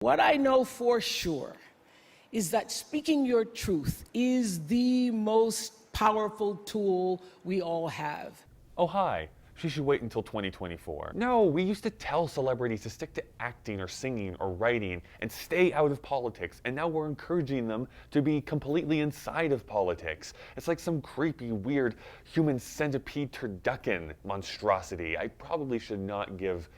What I know for sure is that speaking your truth is the most powerful tool we all have. Oh, hi. She should wait until 2024. No, we used to tell celebrities to stick to acting or singing or writing and stay out of politics, and now we're encouraging them to be completely inside of politics. It's like some creepy, weird human centipede turducken monstrosity. I probably should not give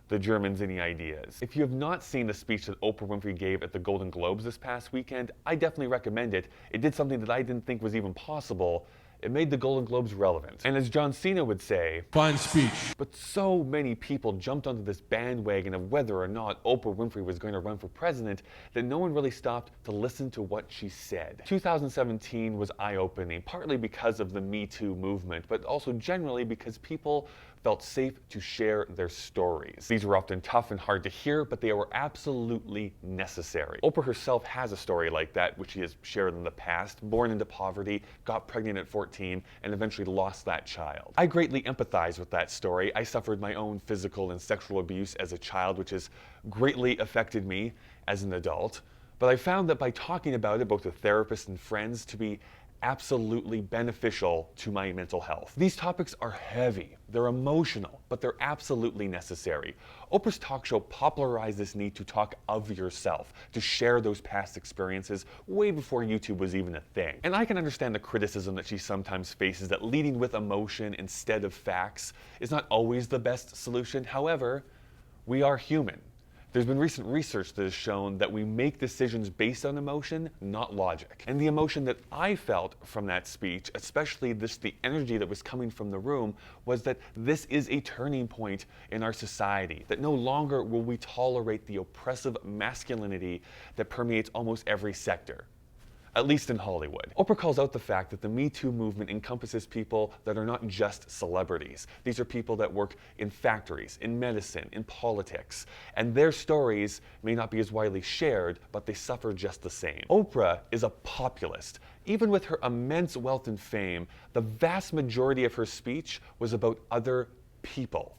the Germans any ideas. If you have not seen the speech that Oprah Winfrey gave at the Golden Globes this past weekend, I definitely recommend it. It did something that I didn't think was even possible. It made the Golden Globes relevant. And as John Cena would say, fine speech. But so many people jumped onto this bandwagon of whether or not Oprah Winfrey was going to run for president that no one really stopped to listen to what she said. 2017 was eye-opening, partly because of the Me Too movement, but also generally because people felt safe to share their stories. These were often tough and hard to hear, but they were absolutely necessary. Oprah herself has a story like that, which she has shared in the past. Born into poverty, got pregnant at 14, and eventually lost that child. I greatly empathize with that story. I suffered my own physical and sexual abuse as a child, which has greatly affected me as an adult. But I found that by talking about it, both with therapists and friends, to be absolutely beneficial to my mental health. These topics are heavy, they're emotional, but they're absolutely necessary. Oprah's talk show popularized this need to talk of yourself, to share those past experiences way before YouTube was even a thing. And I can understand the criticism that she sometimes faces that leading with emotion instead of facts is not always the best solution. However, we are human. There's been recent research that has shown that we make decisions based on emotion, not logic. And the emotion that I felt from that speech, especially the energy that was coming from the room, was that this is a turning point in our society, that no longer will we tolerate the oppressive masculinity that permeates almost every sector. At least in Hollywood. Oprah calls out the fact that the Me Too movement encompasses people that are not just celebrities. These are people that work in factories, in medicine, in politics, and their stories may not be as widely shared, but they suffer just the same. Oprah is a populist. Even with her immense wealth and fame, the vast majority of her speech was about other people.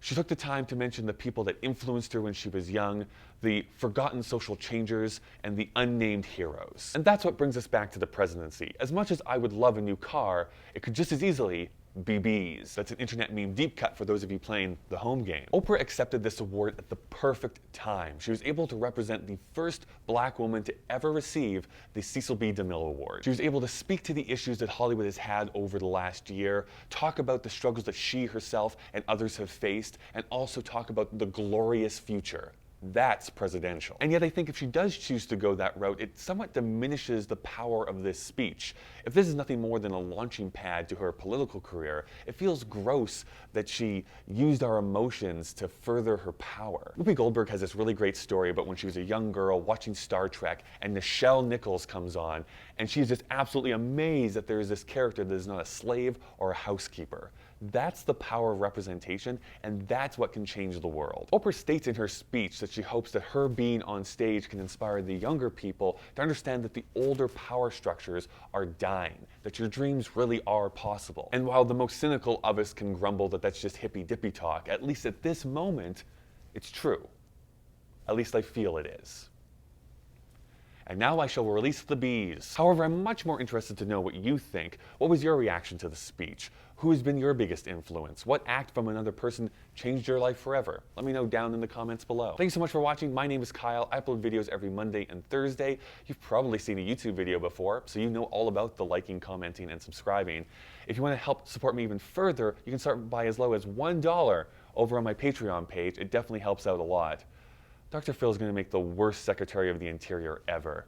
She took the time to mention the people that influenced her when she was young, the forgotten social changers, and the unnamed heroes. And that's what brings us back to the presidency. As much as I would love a new car, it could just as easily be bees. That's an internet meme deep cut for those of you playing the home game. Oprah accepted this award at the perfect time. She was able to represent the first Black woman to ever receive the Cecil B. DeMille Award. She was able to speak to the issues that Hollywood has had over the last year, talk about the struggles that she herself and others have faced, and also talk about the glorious future. That's presidential. And yet I think if she does choose to go that route, it somewhat diminishes the power of this speech. If this is nothing more than a launching pad to her political career, it feels gross that she used our emotions to further her power. Whoopi Goldberg has this really great story about when she was a young girl watching Star Trek and Nichelle Nichols comes on, and she's just absolutely amazed that there is this character that is not a slave or a housekeeper. That's the power of representation, and that's what can change the world. Oprah states in her speech that she hopes that her being on stage can inspire the younger people to understand that the older power structures are dying, that your dreams really are possible. And while the most cynical of us can grumble that that's just hippy-dippy talk, at least at this moment, it's true. At least I feel it is. And now I shall release the bees. However, I'm much more interested to know what you think. What was your reaction to the speech? Who has been your biggest influence? What act from another person changed your life forever? Let me know down in the comments below. Thanks so much for watching. My name is Kyle. I upload videos every Monday and Thursday. You've probably seen a YouTube video before, so you know all about the liking, commenting, and subscribing. If you want to help support me even further, you can start by as low as $1 over on my Patreon page. It definitely helps out a lot. Dr. Phil is going to make the worst Secretary of the Interior ever.